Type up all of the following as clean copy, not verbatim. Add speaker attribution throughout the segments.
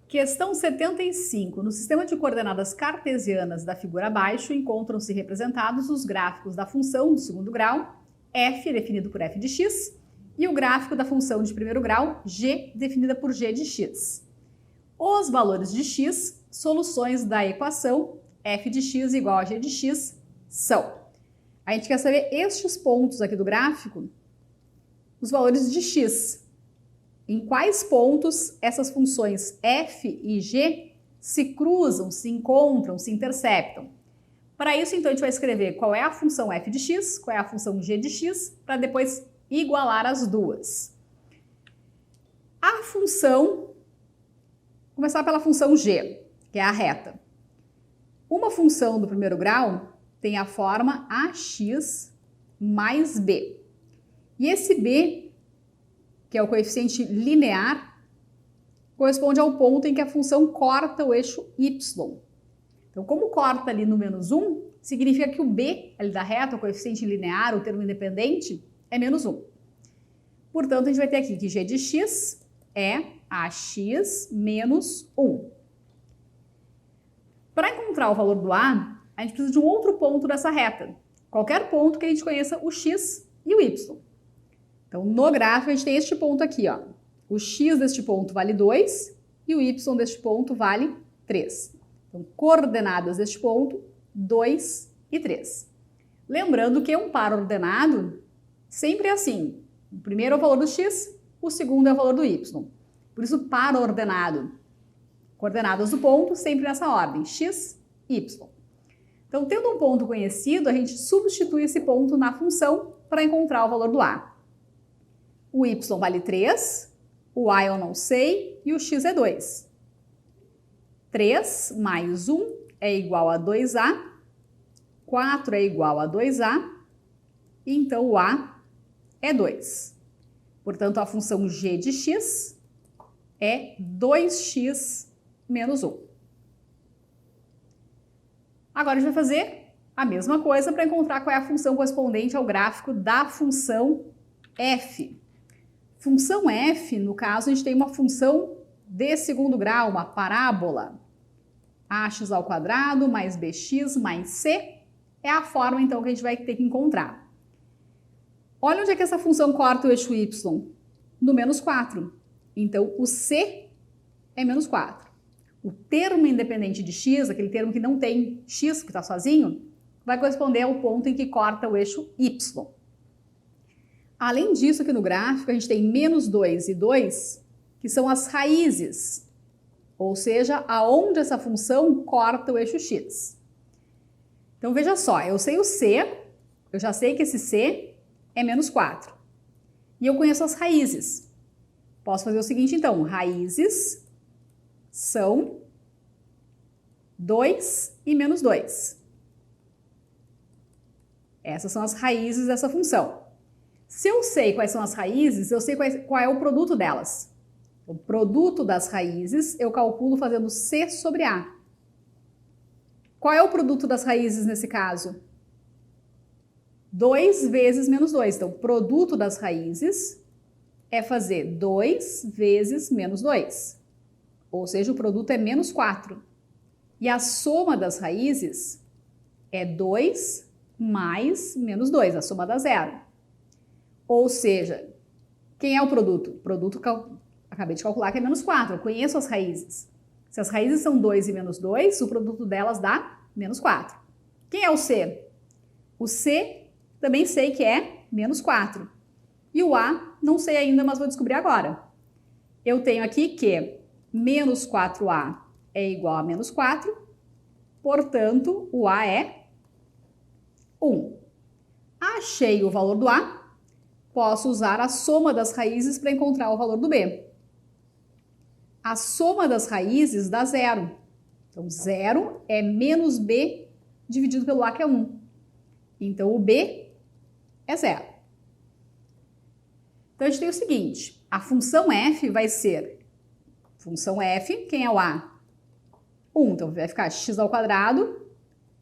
Speaker 1: Questão 75. No sistema de coordenadas cartesianas da figura abaixo, encontram-se representados os gráficos da função do segundo grau, f, definido por f de x, e o gráfico da função de primeiro grau, g, definida por g de x. Os valores de x, soluções da equação f de x igual a g de x, são. A gente quer saber estes pontos aqui do gráfico, os valores de x. Em quais pontos essas funções f e g se cruzam, se encontram, se interceptam. Para isso, então, a gente vai escrever qual é a função f de x, qual é a função g de x, para depois igualar as duas. A função, começar pela função g, que é a reta. Uma função do primeiro grau tem a forma ax mais b. E esse b, que é o coeficiente linear, corresponde ao ponto em que a função corta o eixo y. Então, como corta ali no menos 1, significa que o b ali da reta, o coeficiente linear, o termo independente, é menos 1. Portanto, a gente vai ter aqui que g de x é ax menos 1. Para encontrar o valor do a gente precisa de um outro ponto dessa reta. Qualquer ponto que a gente conheça o x e o y. Então, no gráfico, a gente tem este ponto aqui, ó. O x deste ponto vale 2 e o y deste ponto vale 3. Então, coordenadas deste ponto, 2 e 3. Lembrando que um par ordenado sempre é assim. O primeiro é o valor do x, o segundo é o valor do y. Por isso, par ordenado. Coordenadas do ponto sempre nessa ordem, x, y. Então, tendo um ponto conhecido, a gente substitui esse ponto na função para encontrar o valor do a. O y vale 3, o a eu não sei e o x é 2. 3 mais 1 é igual a 2a, 4 é igual a 2a, e então o a é 2. Portanto, a função g de x é 2x menos 1. Agora a gente vai fazer a mesma coisa para encontrar qual é a função correspondente ao gráfico da função f. Função f, no caso, a gente tem uma função de segundo grau, uma parábola. Ax ao quadrado mais bx mais c é a forma, então, que a gente vai ter que encontrar. Olha onde é que essa função corta o eixo y. No menos 4. Então, o c é menos 4. O termo independente de x, aquele termo que não tem x, que está sozinho, vai corresponder ao ponto em que corta o eixo y. Além disso, aqui no gráfico, a gente tem menos 2 e 2, que são as raízes, ou seja, aonde essa função corta o eixo x. Então, veja só, eu sei o c, eu já sei que esse c é menos 4. E eu conheço as raízes. Posso fazer o seguinte, então, raízes são 2 e menos 2. Essas são as raízes dessa função. Se eu sei quais são as raízes, eu sei qual é o produto delas. O produto das raízes eu calculo fazendo c sobre a. Qual é o produto das raízes nesse caso? 2 vezes menos 2. Então, o produto das raízes é fazer 2 vezes menos 2. Ou seja, o produto é menos 4. E a soma das raízes é 2 mais menos 2, a soma dá 0. Ou seja, quem é o produto? O produto, acabei de calcular que é menos 4, eu conheço as raízes. Se as raízes são 2 e menos 2, o produto delas dá menos 4. Quem é o c? O c também sei que é menos 4. E o a não sei ainda, mas vou descobrir agora. Eu tenho aqui que menos 4a é igual a menos 4, portanto, o a é 1. Achei o valor do a. Posso usar a soma das raízes para encontrar o valor do b. A soma das raízes dá 0. Então, 0 é menos b dividido pelo a, que é 1. Então, o b é 0. Então, a gente tem o seguinte, a função f vai ser, função f, quem é o a? 1. Então, vai ficar x ao quadrado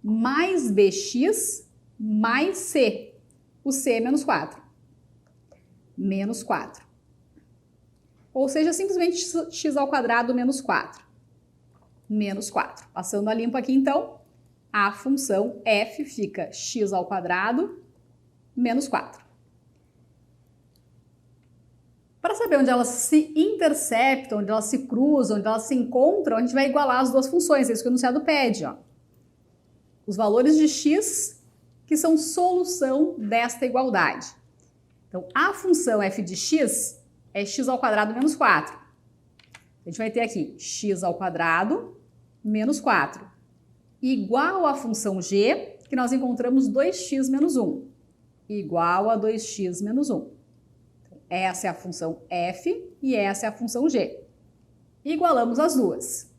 Speaker 1: mais bx mais c. O c é menos 4. Menos 4. Ou seja, simplesmente x ao quadrado menos 4. menos 4. Passando a limpo aqui, então, a função f fica x ao quadrado menos 4. Para saber onde elas se interceptam, onde elas se cruzam, onde elas se encontram, a gente vai igualar as duas funções, é isso que o enunciado pede. Ó. Os valores de x que são solução desta igualdade. Então, a função f de x é x ao quadrado menos 4. A gente vai ter aqui x ao quadrado menos 4, igual à função g, que nós encontramos 2x menos 1, igual a 2x menos 1. Então, essa é a função f e essa é a função g. Igualamos as duas.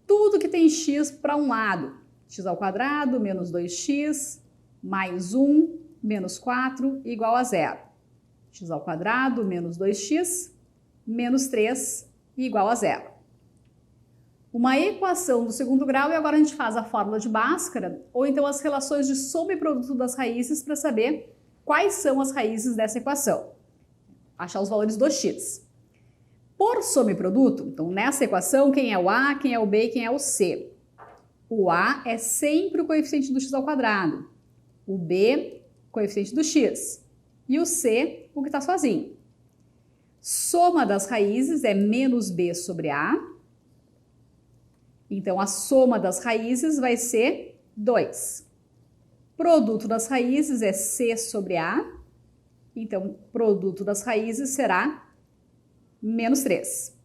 Speaker 1: Tudo que tem x para um lado, x ao quadrado menos 2x mais 1 menos 4 igual a 0. X ao quadrado menos 2x menos 3 igual a 0. Uma equação do segundo grau e agora a gente faz a fórmula de Bhaskara ou então as relações de soma e produto das raízes para saber quais são as raízes dessa equação. Achar os valores do x. Por soma e produto, então nessa equação, quem é o a, quem é o b e quem é o c? O a é sempre o coeficiente do x ao quadrado. O b, coeficiente do x. E o c, o que está sozinho. Soma das raízes é menos b sobre a. Então, a soma das raízes vai ser 2. Produto das raízes é c sobre a. Então, produto das raízes será menos 3.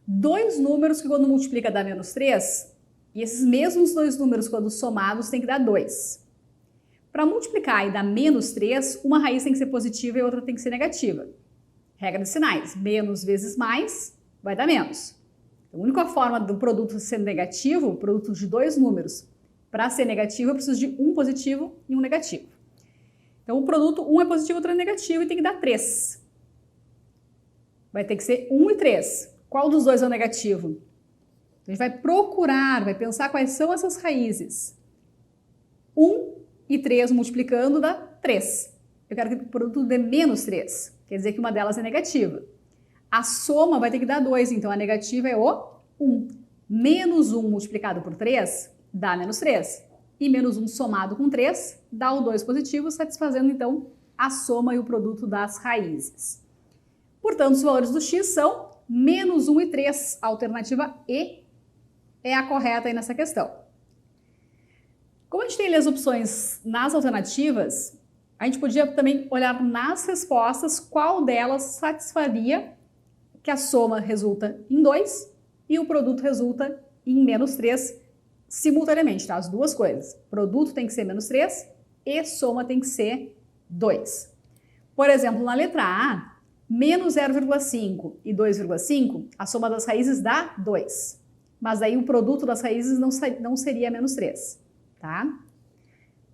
Speaker 1: Dois números que quando multiplica dá menos 3, e esses mesmos dois números quando somados tem que dar 2. Para multiplicar e dar menos 3, uma raiz tem que ser positiva e outra tem que ser negativa. Regra de sinais, menos vezes mais vai dar menos. Então, a única forma do produto ser negativo, o produto de dois números, para ser negativo eu preciso de um positivo e um negativo. Então o produto, um é positivo, outro é negativo e tem que dar 3. Vai ter que ser 1 e 3. Qual dos dois é o negativo? A gente vai procurar, vai pensar quais são essas raízes. 1 e 3 multiplicando dá 3. Eu quero que o produto dê menos 3. Quer dizer que uma delas é negativa. A soma vai ter que dar 2, então a negativa é o 1. Menos 1 multiplicado por 3 dá menos 3. E menos 1 somado com 3 dá o 2 positivo, satisfazendo então a soma e o produto das raízes. Portanto, os valores do x são menos 1 e 3. A alternativa E é a correta aí nessa questão. Como a gente tem ali as opções nas alternativas, a gente podia também olhar nas respostas qual delas satisfaria que a soma resulta em 2 e o produto resulta em menos 3 simultaneamente, tá? As duas coisas. Produto tem que ser menos 3 e soma tem que ser 2. Por exemplo, na letra A, menos 0,5 e 2,5, a soma das raízes dá 2. Mas aí o produto das raízes não seria menos 3, tá?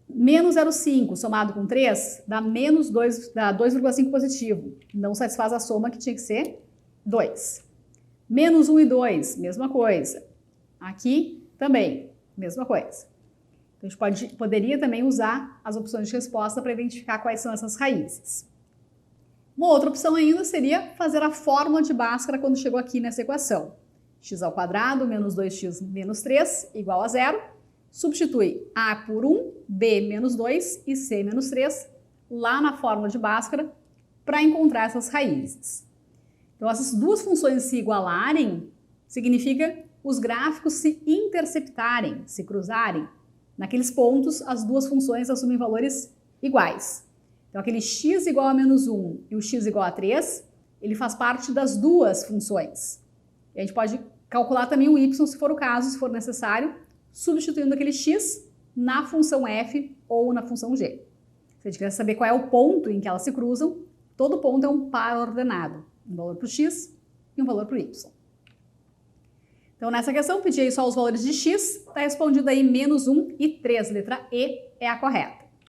Speaker 1: Menos 0,5 somado com 3 dá menos 2, dá 2,5 positivo. Não satisfaz a soma que tinha que ser 2. Menos 1 e 2, mesma coisa. Aqui também, mesma coisa. Então, a gente poderia também usar as opções de resposta para identificar quais são essas raízes. Uma outra opção ainda seria fazer a fórmula de Bhaskara quando chegou aqui nessa equação. X ao quadrado menos 2x menos 3 igual a 0. Substitui A por 1, B menos 2 e C menos 3 lá na fórmula de Bhaskara para encontrar essas raízes. Então, essas duas funções se igualarem significa os gráficos se interceptarem, se cruzarem. Naqueles pontos, as duas funções assumem valores iguais. Então, aquele x igual a menos 1 e o x igual a 3, ele faz parte das duas funções. E a gente pode calcular também o y, se for o caso, se for necessário, substituindo aquele x na função f ou na função g. Se a gente quer saber qual é o ponto em que elas se cruzam, todo ponto é um par ordenado. Um valor para o x e um valor para o y. Então, nessa questão, pedi aí só os valores de x, está respondido aí menos 1 e 3. Letra E é a correta.